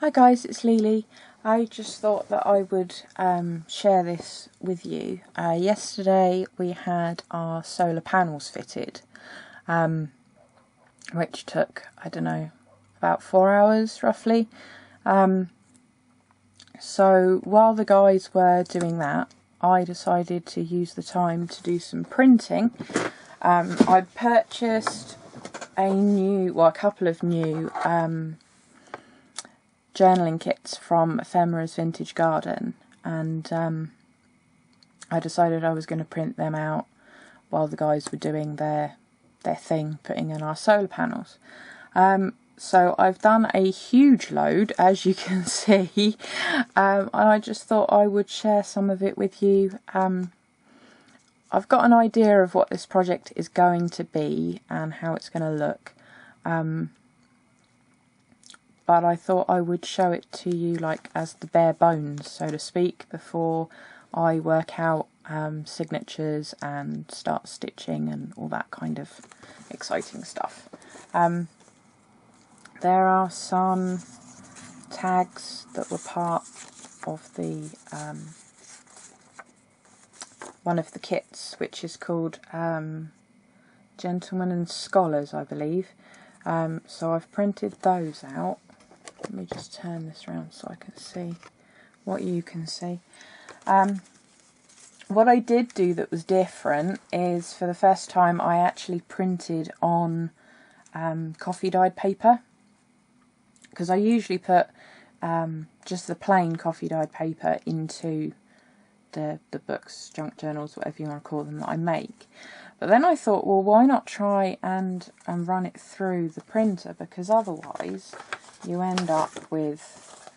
Hi guys, it's Lily. I just thought that I would share this with you. Yesterday we had our solar panels fitted, which took, I don't know, about 4 hours roughly. So while the guys were doing that, I decided to use the time to do some printing. I purchased a couple of new journaling kits from Ephemera Vintage Garden, and I decided I was going to print them out while the guys were doing their thing, putting in our solar panels. So I've done a huge load, as you can see, and I just thought I would share some of it with you. I've got an idea of what this project is going to be and how it's going to look, but I thought I would show it to you like as the bare bones, so to speak, before I work out signatures and start stitching and all that kind of exciting stuff. There are some tags that were part of the one of the kits, which is called Gentlemen and Scholars, I believe. So I've printed those out. Let me just turn this around so I can see what you can see. What I did do that was different is, for the first time, I actually printed on coffee dyed paper, because I usually put just the plain coffee dyed paper into the books, junk journals, whatever you want to call them, that I make. But then I thought, well, why not try and run it through the printer, because otherwise you end up with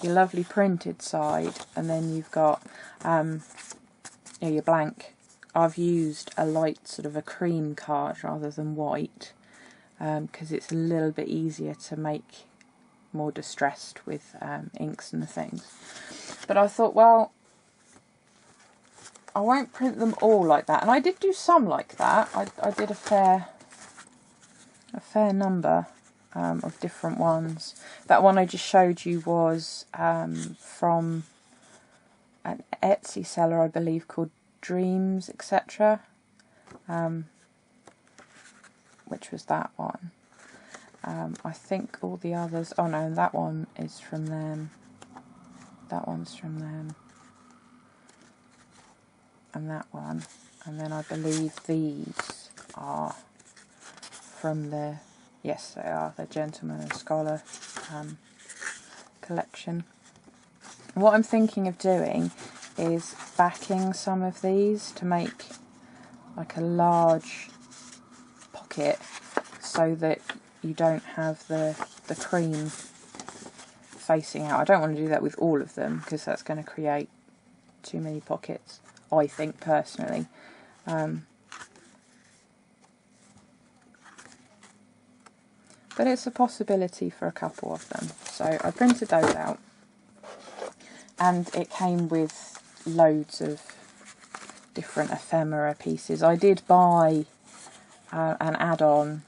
your lovely printed side and then you've got your blank. I've used a light sort of a cream card rather than white, because it's a little bit easier to make more distressed with inks and things. But I thought, well, I won't print them all like that, and I did do some like that. I did a fair number of different ones. That one I just showed you was from an Etsy seller, I believe, called Dreams, etc. Which was that one. I think all the others, oh no, that one is from them. That one's from them. And that one, and then I believe these are from the, yes they are, the Gentleman and Scholar collection. What I'm thinking of doing is backing some of these to make like a large pocket, so that you don't have the cream facing out. I don't want to do that with all of them, because that's going to create too many pockets, I think, personally. But it's a possibility for a couple of them. So I printed those out, and it came with loads of different ephemera pieces. I did buy an add-on,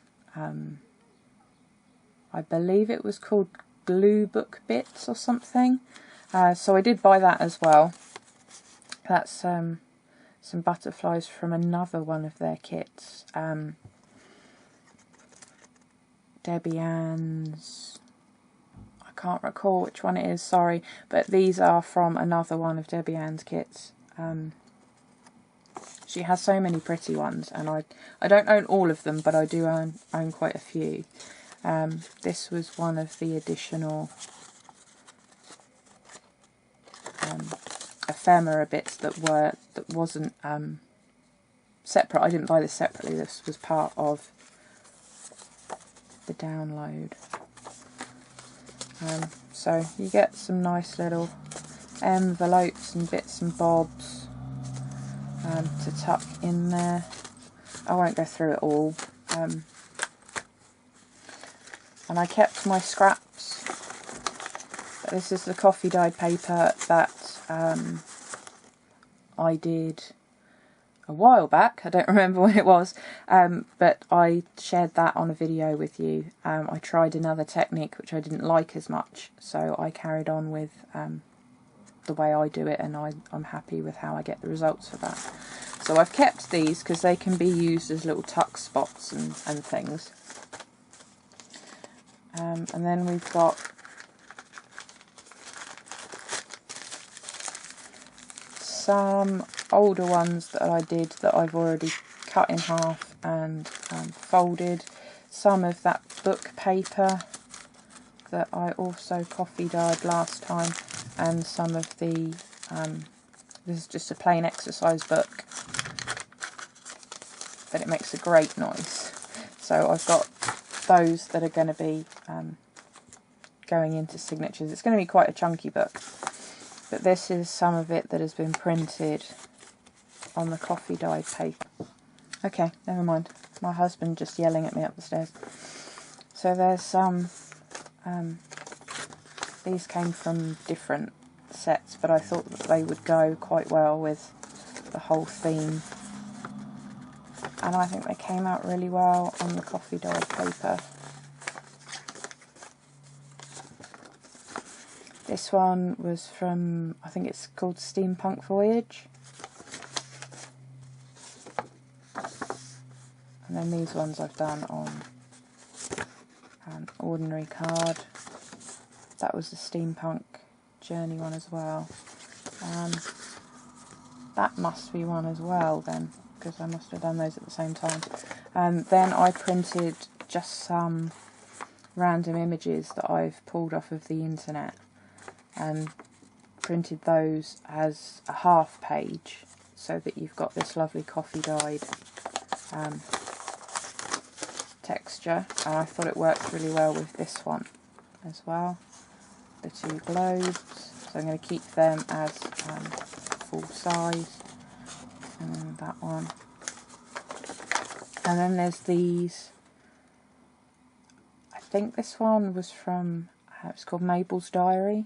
I believe it was called Glue Book Bits or something, so I did buy that as well. That's some butterflies from another one of their kits. Debbie Ann's, I can't recall which one it is, sorry, but these are from another one of Debbie Ann's kits. She has so many pretty ones, and I don't own all of them, but I do own quite a few. This was one of the additional ephemera bits that wasn't separate. I didn't buy this separately. This was part of the download. So you get some nice little envelopes and bits and bobs to tuck in there. I won't go through it all. And I kept my scraps. This is the coffee dyed paper that I did a while back. I don't remember when it was, but I shared that on a video with you. I tried another technique which I didn't like as much, so I carried on with the way I do it, and I'm happy with how I get the results for that. So I've kept these because they can be used as little tuck spots and things. And then we've got some older ones that I did that I've already cut in half and folded. Some of that book paper that I also coffee dyed last time, and some of the, this is just a plain exercise book, but it makes a great noise. So I've got those that are going to be going into signatures. It's going to be quite a chunky book, but this is some of it that has been printed on the coffee dyed paper. Okay, never mind. My husband just yelling at me up the stairs. So there's some, these came from different sets, but I thought that they would go quite well with the whole theme. And I think they came out really well on the coffee dyed paper. This one was from, I think it's called Steampunk Voyage. And then these ones I've done on an ordinary card. That was the Steampunk Journey one as well. That must be one as well then, because I must have done those at the same time. Then I printed just some random images that I've pulled off of the internet and printed those as a half page, so that you've got this lovely coffee dyed texture. And I thought it worked really well with this one as well, the two globes. So I'm going to keep them as full size. And then that one. And then there's these. I think this one was from, it's called Mabel's Diary,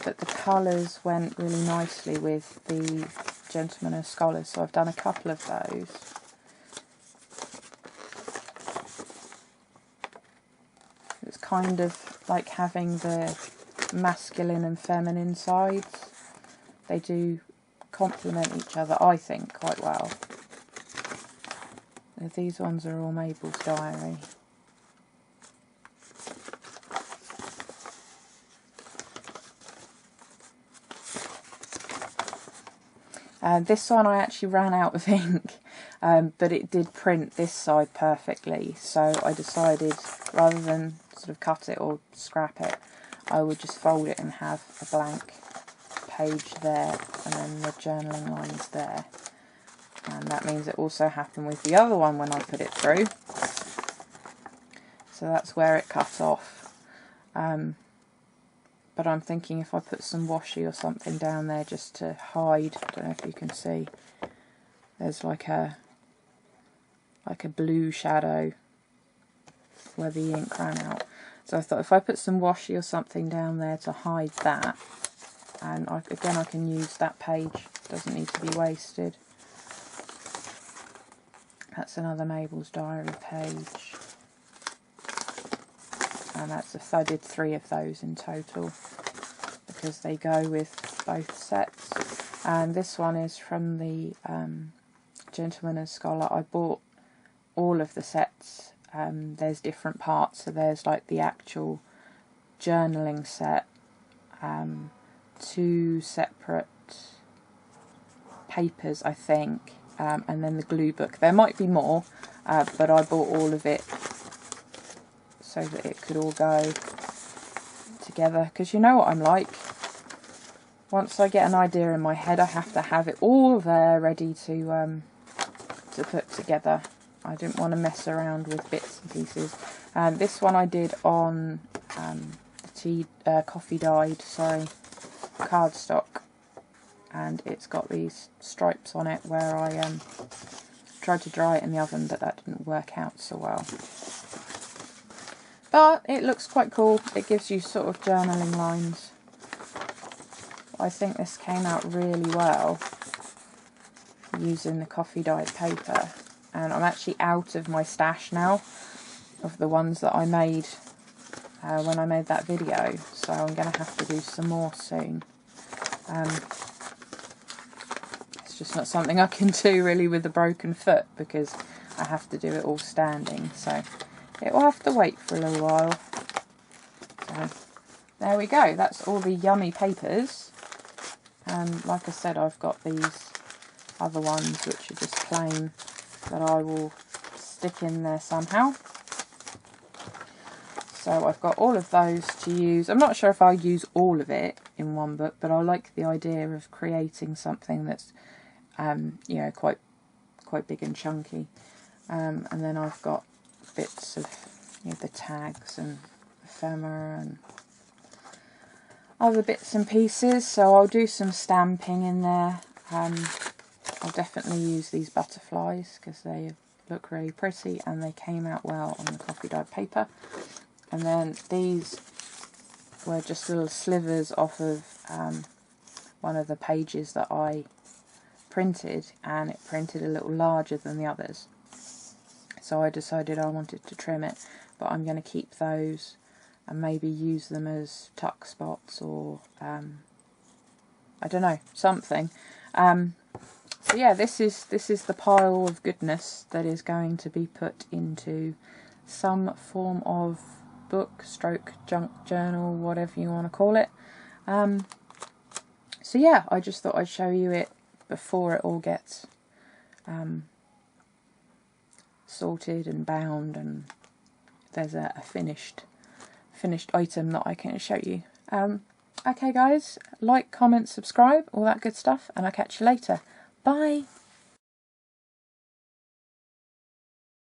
but the colours went really nicely with the Gentlemen and Scholars, so I've done a couple of those. It's kind of like having the masculine and feminine sides. They do complement each other, I think, quite well. These ones are all Mabel's Diary. This one I actually ran out of ink, but it did print this side perfectly, so I decided rather than sort of cut it or scrap it, I would just fold it and have a blank page there and then the journaling lines there. And that means it also happened with the other one when I put it through. So that's where it cut off. But I'm thinking if I put some washi or something down there just to hide, I don't know if you can see, there's like a blue shadow where the ink ran out. So I thought if I put some washi or something down there to hide that, and again I can use that page, it doesn't need to be wasted. That's another Mabel's Diary page. And I did 3 of those in total because they go with both sets. And this one is from the Gentleman and Scholar. I bought all of the sets. There's different parts, so there's like the actual journaling set, 2 separate papers I think, and then the glue book. There might be more, but I bought all of it so that it could all go together, because you know what I'm like. Once I get an idea in my head, I have to have it all there ready to put together. I didn't want to mess around with bits and pieces. This one I did on coffee dyed, cardstock, and it's got these stripes on it where I tried to dry it in the oven, but that didn't work out so well. But it looks quite cool. It gives you sort of journaling lines. I think this came out really well using the coffee dyed paper, and I'm actually out of my stash now of the ones that I made when I made that video, so I'm going to have to do some more soon. It's just not something I can do really with a broken foot, because I have to do it all standing, so it will have to wait for a little while. So there we go, that's all the yummy papers. And like I said, I've got these other ones which are just plain that I will stick in there somehow. So I've got all of those to use. I'm not sure if I'll use all of it in one book, but I like the idea of creating something that's, you know, quite big and chunky. And then I've got bits of, you know, the tags and ephemera and other bits and pieces. So I'll do some stamping in there. I'll definitely use these butterflies because they look really pretty and they came out well on the coffee dyed paper. And then these were just little slivers off of one of the pages that I printed, and it printed a little larger than the others. So I decided I wanted to trim it, but I'm going to keep those and maybe use them as tuck spots or, I don't know, something. So yeah, this is the pile of goodness that is going to be put into some form of book stroke junk journal, whatever you want to call it. So yeah, I just thought I'd show you it before it all gets sorted and bound, and there's a finished item that I can show you. Okay guys, like, comment, subscribe, all that good stuff, and I'll catch you later. Bye!